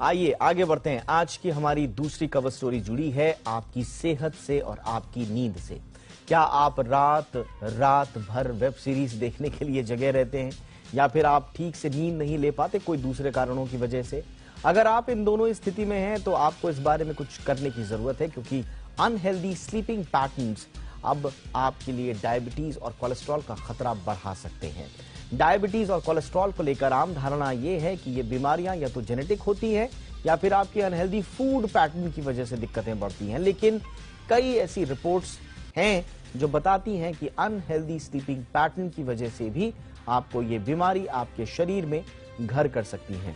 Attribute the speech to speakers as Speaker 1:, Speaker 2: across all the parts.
Speaker 1: आइए आगे बढ़ते हैं। आज की हमारी दूसरी कवर स्टोरी जुड़ी है आपकी सेहत से और आपकी नींद से। क्या आप रात भर वेब सीरीज देखने के लिए जगे रहते हैं या फिर आप ठीक से नींद नहीं ले पाते कोई दूसरे कारणों की वजह से? अगर आप इन दोनों स्थिति में हैं तो आपको इस बारे में कुछ करने की जरूरत है, क्योंकि अनहेल्दी स्लीपिंग पैटर्न्स अब आपके लिए डायबिटीज और कोलेस्ट्रॉल का खतरा बढ़ा सकते हैं। डायबिटीज और कोलेस्ट्रॉल को लेकर आम धारणा यह है कि ये बीमारियां या तो जेनेटिक होती हैं या फिर आपके अनहेल्दी फूड पैटर्न की वजह से दिक्कतें बढ़ती हैं। लेकिन कई ऐसी रिपोर्ट्स हैं जो बताती हैं कि अनहेल्दी स्लीपिंग पैटर्न की वजह से भी आपको ये बीमारी आपके शरीर में घर कर सकती है।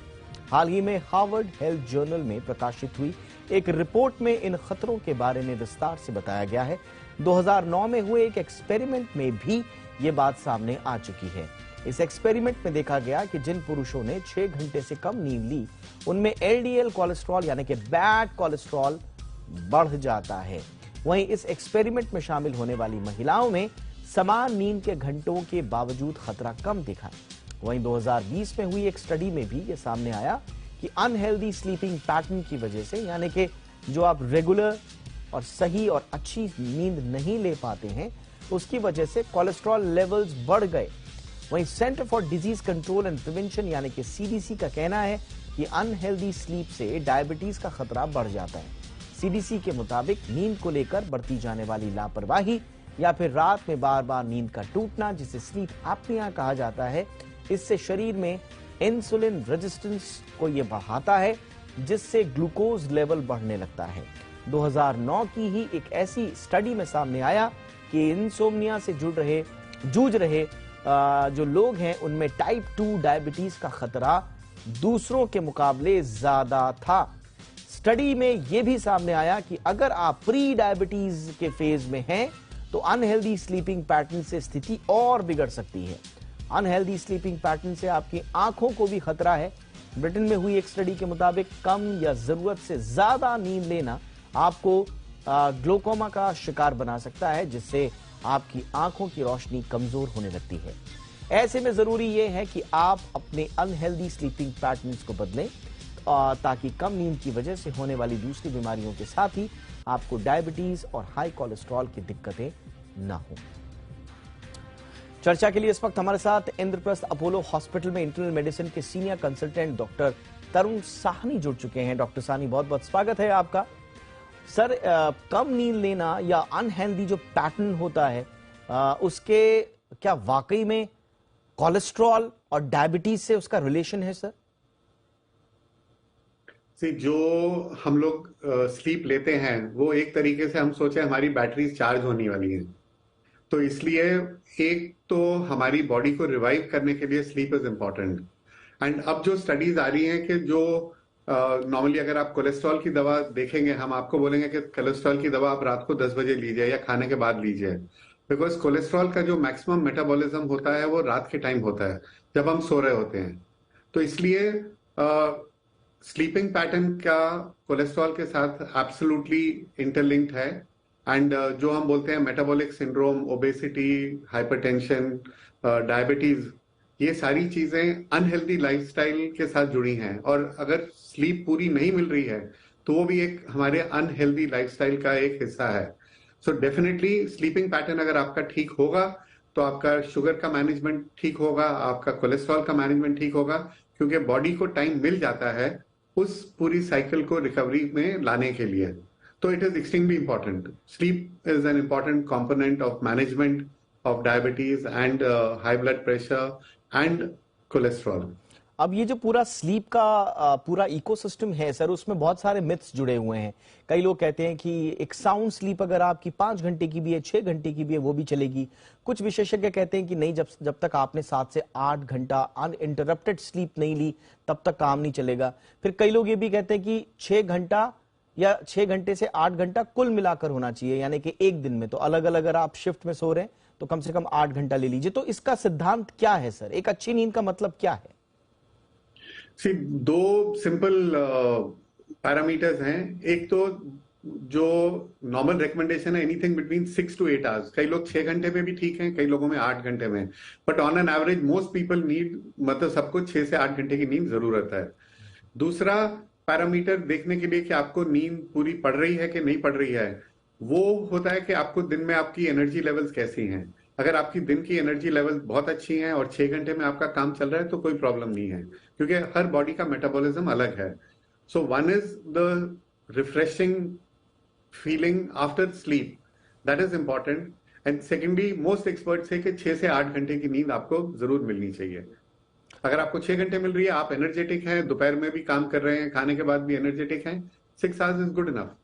Speaker 1: हाल ही में हार्वर्ड हेल्थ जर्नल में प्रकाशित हुई एक रिपोर्ट में इन खतरों के बारे में विस्तार से बताया गया है। 2009 में हुए एक एक्सपेरिमेंट में भी ये बात सामने आ चुकी है। इस एक्सपेरिमेंट में देखा गया कि जिन पुरुषों ने 6 घंटे से कम नींद ली उनमें एलडीएल कोलेस्ट्रॉल यानी कि बैड कोलेस्ट्रॉल बढ़ जाता है। वहीं इस एक्सपेरिमेंट में शामिल होने वाली महिलाओं में समान नींद के घंटों के बावजूद खतरा कम दिखा। वहीं 2020 में हुई एक स्टडी में भी यह सामने आया कि अनहेल्दी स्लीपिंग पैटर्न की वजह से, यानी कि जो आप रेगुलर और सही और अच्छी नींद नहीं ले पाते हैं, उसकी वजह से कोलेस्ट्रॉल लेवल्स बढ़ गए। वहीं centre for disease control and prevention यानी कि सीडीसी का कहना है कि अनहेल्दी स्लीप से डायबिटीज का खतरा बढ़ जाता है। सीडीसी के मुताबिक नींद को लेकर बढ़ती जाने वाली लापरवाही या फिर रात में बार बार नींद का टूटना, जिसे स्लीप एपनिया कहा जाता है, इससे शरीर में इंसुलिन रेजिस्टेंस को यह बढ़ाता है, जिससे ग्लूकोज लेवल बढ़ने लगता है। 2009 की ही एक ऐसी स्टडी में सामने आया कि इंसोम्निया से जूझ रहे जो लोग हैं उनमें टाइप 2 डायबिटीज का खतरा दूसरों के मुकाबले ज्यादा था। स्टडी में यह भी सामने आया कि अगर आप प्री डायबिटीज के फेज में हैं तो अनहेल्दी स्लीपिंग पैटर्न से स्थिति और बिगड़ सकती है। अनहेल्दी स्लीपिंग पैटर्न से आपकी आंखों को भी खतरा है। ब्रिटेन में हुई एक स्टडी के मुताबिक कम या जरूरत से ज्यादा नींद लेना आपको ग्लोकोमा का शिकार बना सकता है, जिससे आपकी आंखों की रोशनी कमजोर होने लगती है। ऐसे में जरूरी यह है कि आप अपने अनहेल्दी स्लीपिंग पैटर्न्स को बदलें ताकि कम नींद की वजह से होने वाली दूसरी बीमारियों के साथ ही आपको डायबिटीज और हाई कोलेस्ट्रॉल की दिक्कतें ना हो। चर्चा के लिए इस वक्त हमारे साथ इंद्रप्रस्थ अपोलो हॉस्पिटल में इंटरनल मेडिसिन के सीनियर कंसल्टेंट डॉक्टर तरुण साहनी जुड़ चुके हैं। डॉक्टर साहनी, बहुत बहुत स्वागत है आपका। सर, कम नींद लेना या अनहेल्दी जो पैटर्न होता है उसके क्या वाकई में कोलेस्ट्रॉल और डायबिटीज से उसका रिलेशन है? सर,
Speaker 2: जो हम लोग स्लीप लेते हैं वो एक तरीके से हम सोचे हमारी बैटरी चार्ज होने वाली है, तो इसलिए एक तो हमारी बॉडी को रिवाइव करने के लिए स्लीप इज इंपॉर्टेंट। एंड अब जो स्टडीज आ रही हैं कि जो नॉर्मली अगर आप कोलेस्ट्रॉल की दवा देखेंगे, हम आपको बोलेंगे कि कोलेस्ट्रॉल की दवा आप रात को 10 बजे लीजिए या खाने के बाद लीजिए, बिकॉज कोलेस्ट्रॉल का जो मैक्सिमम मेटाबॉलिज्म होता है वो रात के टाइम होता है जब हम सो रहे होते हैं। तो इसलिए स्लीपिंग पैटर्न का कोलेस्ट्रॉल के साथ एब्सोल्युटली इंटरलिंक्ड है। एंड जो हम बोलते हैं metabolic syndrome, obesity, hypertension, diabetes, ये सारी चीजें अनहेल्दी लाइफस्टाइल के साथ जुड़ी हैं, और अगर स्लीप पूरी नहीं मिल रही है तो वो भी एक हमारे अनहेल्दी लाइफस्टाइल का एक हिस्सा है। सो डेफिनेटली स्लीपिंग पैटर्न अगर आपका ठीक होगा तो आपका शुगर का मैनेजमेंट ठीक होगा, आपका कोलेस्ट्रॉल का मैनेजमेंट ठीक होगा, क्योंकि बॉडी को टाइम मिल जाता है उस पूरी साइकिल को रिकवरी में लाने के लिए। तो it is extremely important. Sleep is an important component of management of diabetes and high blood pressure and cholesterol.
Speaker 1: अब ये जो पूरा स्लीप का पूरा इकोसिस्टम है सर, उसमें बहुत सारे मिथ्स जुड़े हुए हैं। कई लोग कहते हैं कि एक साउंड स्लीप अगर आपकी 5 घंटे की भी है, 6 घंटे की भी है, वो भी चलेगी। कुछ विशेषज्ञ कहते हैं कि नहीं, जब तक आपने 7 से 8 घंटा अनइंटरप्टेड स्लीप नहीं ली तब तक काम नहीं चलेगा। फिर कई लोग ये भी कहते हैं कि 6 घंटा या 6 घंटे से 8 घंटा कुल मिलाकर होना चाहिए, यानी कि एक दिन में तो अलग अलग अगर आप शिफ्ट में सो रहे हैं तो कम से कम 8 घंटा ले लीजिए। तो इसका सिद्धांत क्या है सर? एक अच्छी नींद का मतलब क्या है?
Speaker 2: दो सिंपल पैरामीटर्स हैं। एक तो जो नॉर्मल रिकमेंडेशन है एनीथिंग बिटवीन 6 to 8 आवर्स। कई लोग 6 घंटे में भी ठीक हैं, कई लोगों में 8 घंटे में, but on an average most people need, मतलब सबको 6 से 8 घंटे की नींद जरूरत है। दूसरा, पैरामीटर देखने के लिए कि आपको नींद पूरी पड़ रही है कि नहीं पड़ रही है, वो होता है कि आपको दिन में आपकी एनर्जी लेवल्स कैसी हैं। अगर आपकी दिन की एनर्जी लेवल बहुत अच्छी हैं और 6 घंटे में आपका काम चल रहा है तो कोई प्रॉब्लम नहीं है, क्योंकि हर बॉडी का मेटाबॉलिज्म अलग है। So one is the refreshing feeling after sleep, that is important. And secondly, most expert से कि 6 से 8 घंटे की नींद आपको जरूर मिलनी चाहिए। अगर आपको 6 घंटे मिल रही है, आप एनर्जेटिक हैं, दोपहर में भी काम कर रहे हैं, खाने के बाद भी एनर्जेटिक हैं, 6 आवर्स इज गुड इनफ।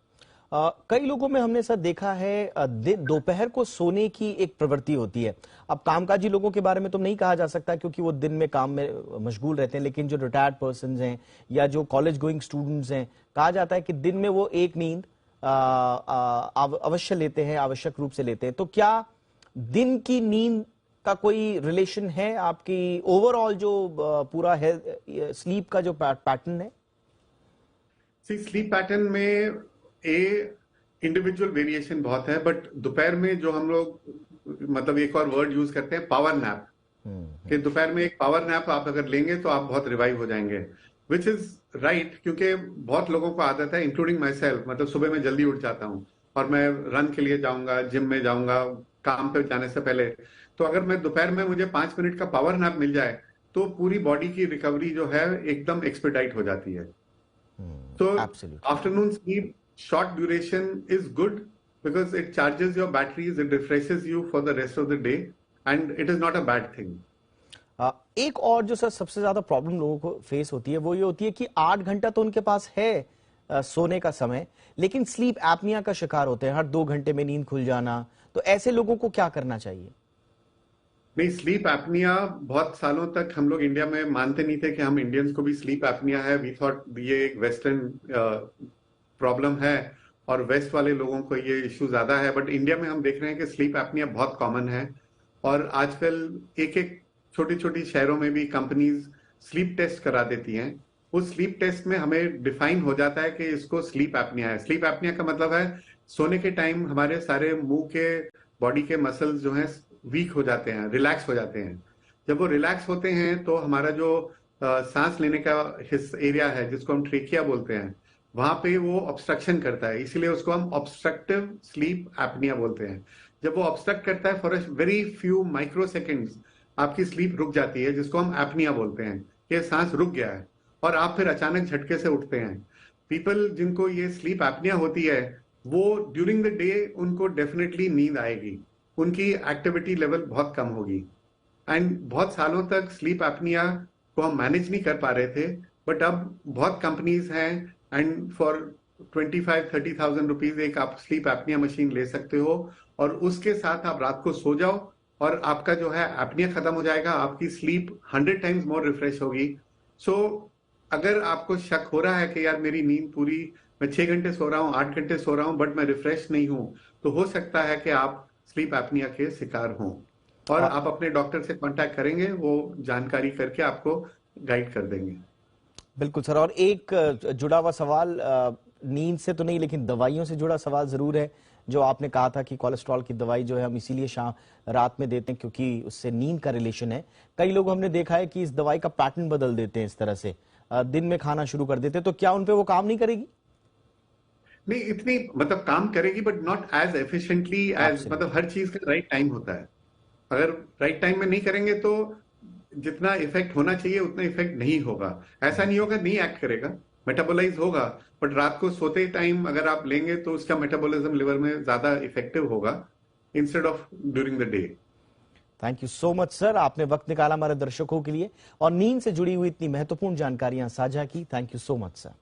Speaker 1: कई लोगों में हमने सर देखा है दोपहर को सोने की एक प्रवृत्ति होती है। अब कामकाजी लोगों के बारे में तो नहीं कहा जा सकता क्योंकि वो दिन में काम में मशगूल रहते हैं, लेकिन जो रिटायर्ड पर्सन हैं या जो कॉलेज गोइंग स्टूडेंट्स हैं, कहा जाता है कि दिन में वो एक नींद अवश्य लेते हैं, आवश्यक रूप से लेते हैं। तो क्या दिन की नींद का कोई रिलेशन है आपकी ओवरऑल जो पूरा स्लीप का जो पैटर्न है?
Speaker 2: स्लीप पैटर्न में इंडिविजुअल वेरिएशन बहुत है, बट दोपहर में जो हम लोग मतलब एक और वर्ड यूज करते हैं, पावर नैप, कि दोपहर में एक पावर नैप आप अगर लेंगे तो आप बहुत रिवाइव हो जाएंगे, विच इज राइट, क्योंकि बहुत लोगों को आदत है, इंक्लूडिंग माई सेल्फ, मतलब सुबह में जल्दी उठ जाता हूं और मैं रन के लिए जाऊंगा, जिम में जाऊंगा काम पे जाने से पहले। तो अगर मैं दोपहर में मुझे 5 मिनट का पावर नैप मिल जाए तो पूरी बॉडी की रिकवरी जो है एकदम एक्सपेडाइट हो जाती है। तो afternoon sleep short duration is good because it charges your batteries, it refreshes you for the rest of the day, and it is not a bad thing.
Speaker 1: एक और जो सर सबसे ज्यादा प्रॉब्लम लोगों को फेस होती है वो ये होती है कि 8 घंटा तो उनके पास है सोने का समय, लेकिन स्लीप एपनिया का शिकार होते हैं, हर 2 घंटे में नींद खुल जाना। तो ऐसे लोगों को क्या करना चाहिए?
Speaker 2: नहीं, स्लीप एपनिया बहुत सालों तक हम लोग इंडिया में मानते नहीं थे कि हम इंडियंस को भी स्लीप एपनिया है। वी थॉट ये एक वेस्टर्न प्रॉब्लम है और वेस्ट वाले लोगों को ये इश्यू ज्यादा है, बट इंडिया में हम देख रहे हैं कि स्लीप एपनिया बहुत कॉमन है। और आजकल एक एक छोटी छोटी शहरों में भी कंपनीज स्लीप टेस्ट करा देती हैं। उस स्लीप टेस्ट में हमें डिफाइन हो जाता है कि इसको स्लीप एपनिया है। स्लीप एपनिया का मतलब है सोने के टाइम हमारे सारे मुंह के बॉडी के मसल्स जो हैं वीक हो जाते हैं, रिलैक्स हो जाते हैं। जब वो रिलैक्स होते हैं तो हमारा जो सांस लेने का एरिया है, जिसको हम ट्रेकिया बोलते हैं, वहां पे वो ऑब्स्ट्रक्शन करता है, इसीलिए उसको हम ऑब्स्ट्रक्टिव स्लीप एपनिया बोलते हैं। जब वो ऑब्स्ट्रक्ट करता है for a very few micro seconds, आपकी स्लीप रुक जाती है, जिसको हम एपनिया बोलते हैं, कि सांस रुक गया है, और आप फिर अचानक झटके से उठते हैं। पीपल जिनको ये स्लीप एपनिया होती है, वो ड्यूरिंग द डे उनको डेफिनेटली नींद आएगी, उनकी एक्टिविटी लेवल बहुत कम होगी। एंड बहुत सालों तक स्लीप एपनिया को हम मैनेज नहीं कर पा रहे थे, बट अब बहुत कंपनीज हैं एंड फॉर 25-30,000 रुपीज एक आप स्लीप एपनिया मशीन ले सकते हो, और उसके साथ आप रात को सो जाओ और आपका जो है एपनिया खत्म हो जाएगा, आपकी स्लीप 100 टाइम्स मोर रिफ्रेश होगी। सो अगर आपको शक हो रहा है कि यार मेरी नींद पूरी, मैं 6 घंटे सो रहा हूँ, 8 घंटे सो रहा हूँ, बट मैं रिफ्रेश नहीं हूं, तो हो सकता है कि आप स्लीप एपनिया के शिकार हों, और आप अपने डॉक्टर से कांटेक्ट करेंगे, वो जानकारी करके आपको गाइड कर देंगे।
Speaker 1: बिल्कुल सर। और एक जुड़ा हुआ सवाल, नींद से तो नहीं लेकिन दवाइयों से जुड़ा सवाल जरूर है, जो आपने कहा था कि कोलेस्ट्रॉल की दवाई जो है हम इसीलिए रात में देते हैं क्योंकि उससे नींद का रिलेशन है। कई लोग हमने देखा है कि इस दवाई का पैटर्न बदल देते हैं, इस तरह से दिन में खाना शुरू कर देते हैं, तो क्या उन पे वो काम नहीं करेगी?
Speaker 2: नहीं, इतनी मतलब काम करेगी, but not as efficiently as, मतलब हर चीज का राइट टाइम होता है। अगर राइट टाइम में नहीं करेंगे तो जितना इफेक्ट होना चाहिए उतना इफेक्ट नहीं होगा। ऐसा नहीं होगा नहीं एक्ट करेगा, मेटाबोलाइज होगा, बट रात को सोते टाइम अगर आप लेंगे तो उसका मेटाबॉलिज्म लिवर में ज्यादा इफेक्टिव होगा instead of during the day.
Speaker 1: Thank you so much sir, आपने वक्त निकाला हमारे दर्शकों के लिए और नींद से जुड़ी हुई इतनी महत्वपूर्ण जानकारियां साझा की। Thank you so much sir.